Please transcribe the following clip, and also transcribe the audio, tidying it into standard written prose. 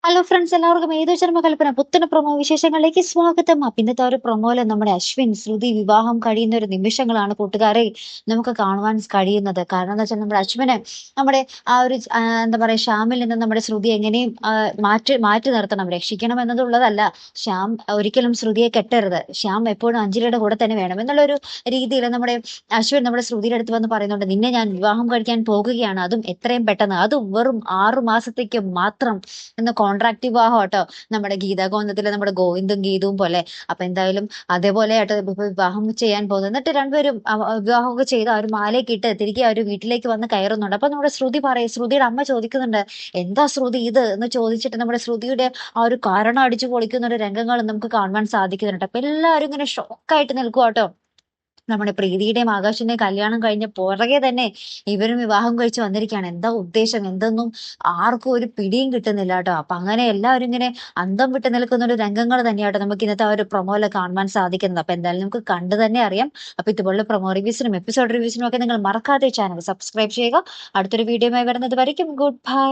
Hello friends, എല്ലാവർക്കും ഏതോ ജന്മ കൽപ്പന പുത്തന പ്രൊമോ വിശേഷങ്ങളിലേക്ക് സ്വാഗതം. ഇന്നത്തെ ഒരു പ്രൊമോയില് നമ്മുടെ അശ്വിൻ ശ്രുതി വിവാഹം കഴിയുന്ന ഒരു നിമിഷങ്ങളാണ് കൂട്ടുകാരെ നമുക്ക് കാണുവാൻ കഴിയുന്നത്. കാരണം എന്താ വെച്ചാൽ നമ്മുടെ അശ്വിന് നമ്മുടെ എന്താ പറയാ ശ്യാമിൽ നിന്ന് നമ്മുടെ ശ്രുതി എങ്ങനെയും മാറ്റി നിർത്തണം, രക്ഷിക്കണം എന്നതുള്ളതല്ല. ശ്യാം ഒരിക്കലും ശ്രുതിയെ കെട്ടരുത്, ശ്യാം എപ്പോഴും അഞ്ജലിയുടെ കൂടെ തന്നെ വേണം എന്നുള്ളൊരു രീതിയിൽ നമ്മുടെ അശ്വിൻ നമ്മുടെ ശ്രുതിയുടെ അടുത്ത് വന്ന് പറയുന്നുണ്ട്, നിന്നെ ഞാൻ വിവാഹം കഴിക്കാൻ പോകുകയാണ്, അതും എത്രയും പെട്ടെന്ന്, അതും വെറും 6 മാസത്തേക്ക് മാത്രം എന്ന കോൺട്രാക്ട് വിവാഹം കേട്ടോ. നമ്മുടെ ഗീതാഗോവിന്ദത്തിലെ നമ്മുടെ ഗോവിന്ദും ഗീതവും പോലെ. അപ്പൊ എന്തായാലും അതേപോലെ ആയിട്ട് ഇപ്പൊ വിവാഹം ചെയ്യാൻ പോകുന്നത്. എന്നിട്ട് രണ്ടുപേരും വിവാഹമൊക്കെ ചെയ്ത് അവർ മാലയൊക്കെ ഇട്ട് തിരികെ അവർ വീട്ടിലേക്ക് വന്ന് കയറുന്നുണ്ട്. അപ്പൊ നമ്മുടെ ശ്രുതിയുടെ അമ്മ ചോദിക്കുന്നുണ്ട്, എന്താ ശ്രുതി ഇത് എന്ന് ചോദിച്ചിട്ട് നമ്മുടെ ശ്രുതിയുടെ ആ ഒരു കാരണം അടിച്ചു പൊളിക്കുന്ന ഒരു രംഗങ്ങൾ നമുക്ക് കാണുവാൻ സാധിക്കുന്നുണ്ട്. അപ്പൊ എല്ലാവരും ഇങ്ങനെ ഷോക്കായിട്ട് നിൽക്കുക കേട്ടോ. നമ്മുടെ പ്രീതിയുടെയും ആകാശിന്റെയും കല്യാണം കഴിഞ്ഞ പുറകെ തന്നെ ഇവരും വിവാഹം കഴിച്ച് വന്നിരിക്കുകയാണ്. എന്താ ഉദ്ദേശം എന്തെന്നും ആർക്കും ഒരു പിടിയും കിട്ടുന്നില്ല കേട്ടോ. അപ്പൊ അങ്ങനെ എല്ലാവരും ഇങ്ങനെ അന്തം വിട്ട് നിൽക്കുന്ന ഒരു രംഗങ്ങൾ തന്നെയാട്ടോ നമുക്ക് ഇന്നത്തെ ആ ഒരു പ്രൊമോയില് കാണുവാൻ സാധിക്കുന്നത്. അപ്പൊ എന്തായാലും നമുക്ക് കണ്ടു തന്നെ അറിയാം. അപ്പൊ ഇതുപോലുള്ള പ്രൊമോ റിവ്യൂസിനും എപ്പിസോഡ് റിവ്യൂസിനും ഒക്കെ നിങ്ങൾ മറക്കാതെ ചാനൽ സബ്സ്ക്രൈബ് ചെയ്യുക. അടുത്തൊരു വീഡിയോയുമായി വരുന്നത് വരയ്ക്കും ഗുഡ് ബൈ.